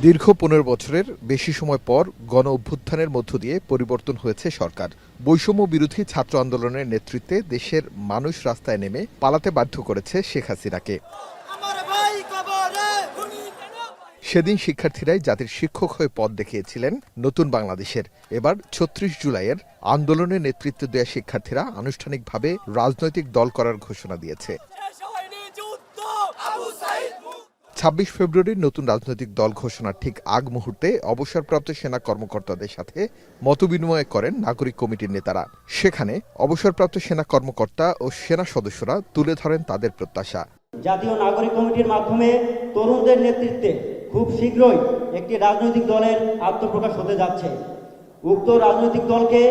দীর্ঘ ১৫ বছরের বেশি সময় পর গণ অভ্যুত্থানের মধ্য দিয়ে পরিবর্তন হয়েছে সরকার। বৈষম্য বিরোধী ছাত্র আন্দোলনের নেতৃত্বে দেশের মানুষ রাস্তায় নেমে পালাতে বাধ্য করেছে শেখ হাসিনাকে। সেদিন শিক্ষার্থীরাই জাতির শিক্ষক হয়ে পথ দেখিয়েছিলেন নতুন বাংলাদেশের। এবার ৩৬ জুলাইয়ের আন্দোলনের নেতৃত্ব দেওয়া শিক্ষার্থীরা আনুষ্ঠানিকভাবে রাজনৈতিক দল করার ঘোষণা দিয়েছে। ২৬ ফেব্রুয়ারির নতুন রাজনৈতিক দল ঘোষণার ঠিক আগ মুহূর্তে অবসরপ্রাপ্ত সেনা কর্মকর্তাদের সাথে মতবিনিময় করেন নাগরিক কমিটির নেতারা। সেখানে অবসরপ্রাপ্ত সেনা কর্মকর্তা ও সেনা সদস্যরা তুলে ধরেন তাদের প্রত্যাশা। জাতীয় নাগরিক কমিটির মাধ্যমে তরুণদের নেতৃত্বে খুব শীঘ্রই একটি রাজনৈতিক দলের আত্মপ্রকাশ হতে যাচ্ছে। উক্ত রাজনৈতিক দলকে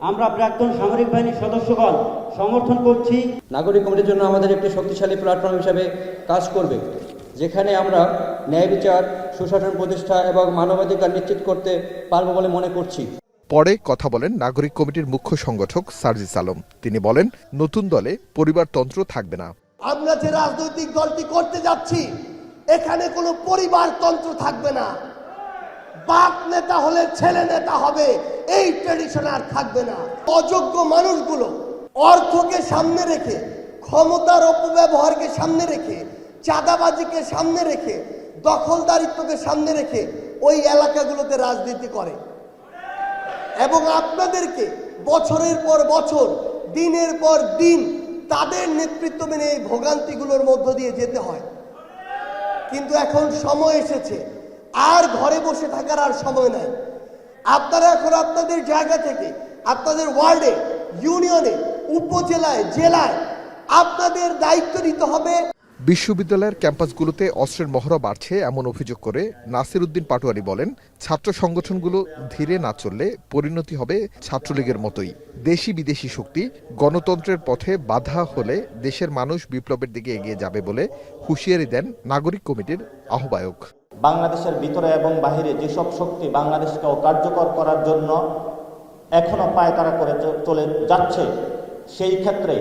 আমরা প্রাক্তন সামরিক বাহিনীর সদস্যগণ সমর্থন করছি। নাগরিক কমিটির জন্য আমাদের একটি শক্তিশালী প্ল্যাটফর্ম হিসাবে কাজ করবে, যেখানে আমরা ন্যায় বিচার, সুশাসন প্রতিষ্ঠা এবং মানবাধিকার নিশ্চিত করতে পারব বলে মনে করছি। পরে কথা বলেন নাগরিক কমিটির মুখ্য সংগঠক সার্জিস আলম। তিনি বলেন, নতুন দলে পরিবারতন্ত্র থাকবে না। আমরা যে রাজনৈতিক দলটি করতে যাচ্ছি এখানে কোনো পরিবারতন্ত্র থাকবে না। বাপ নেতা হলে ছেলে নেতা হবে, এই ট্র্যাডিশন আর থাকবে না। অযোগ্য মানুষগুলো অর্থকে সামনে রেখে, ক্ষমতার অপব্যবহারকে সামনে রেখে, চাঁদাবাজিকে সামনে রেখে, দখলদারিত্বকে সামনে রেখে ওই এলাকাগুলোতে রাজনীতি করে এবং আপনাদেরকে বছরের পর বছর, দিনের পর দিন তাদের নেতৃত্ব মেনে এই ভোগান্তিগুলোর মধ্য দিয়ে যেতে হয়। কিন্তু এখন সময় এসেছে, আর ঘরে বসে থাকার আর সময় নাই। আপনারা এখন আপনাদের জায়গা থেকে, আপনাদের ওয়ার্ডে, ইউনিয়নে, উপজেলায়, জেলায় আপনাদের দায়িত্ব নিতে হবে। বিশ্ববিদ্যালয়ের ক্যাম্পাসগুলোতে অস্ত্রের মহড়া বাড়ছে এমন অভিযোগ করে নাসির উদ্দিন পাটোয়ারি বলেন, ছাত্র সংগঠনগুলো ধীরে না চললে পরিণতি হবে ছাত্রলীগের মতোই। দেশি বিদেশি শক্তি গণতন্ত্রের পথে বাধা হলে দেশের মানুষ বিপ্লবের দিকে এগিয়ে যাবে বলে হুঁশিয়ারি দেন নাগরিক কমিটির আহ্বায়ক। বাংলাদেশের ভিতরে এবং বাহিরে যেসব শক্তি বাংলাদেশকে অকার্যকর করার জন্য এখনো পায়তারা করে চলে যাচ্ছে, সেই ক্ষেত্রে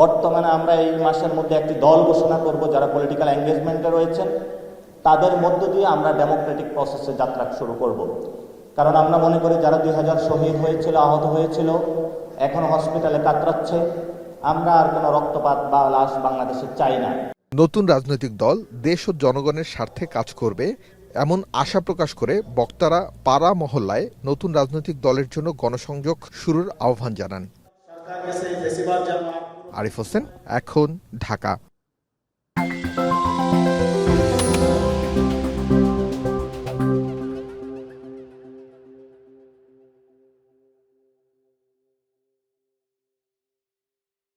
বর্তমানে আমরা এই মাসের মধ্যে একটি দল ঘোষণা করব যারা পলিটিক্যাল এঙ্গেজমেন্টে রয়েছেন। তাদের মধ্য দিয়ে আমরা ডেমোক্রেটিক প্রসেসে যাত্রা শুরু করব। কারণ আমরা মনে করি যারা 2000 শহীদ হয়েছিল, আহত হয়েছিল, এখনো হসপিটালে কাতরাচ্ছে, আমরা আর কোনো রক্তপাত বা লাশ বাংলাদেশে চাই না। নতুন রাজনৈতিক দল দেশ ও জনগণের স্বার্থে কাজ করবে এমন আশা প্রকাশ করে বক্তারা পাড়া মহল্লায় নতুন রাজনৈতিক দলের জন্য গণসংযোগ শুরুর আহ্বান জানান। আরিফ হোসেন, এখন, ঢাকা।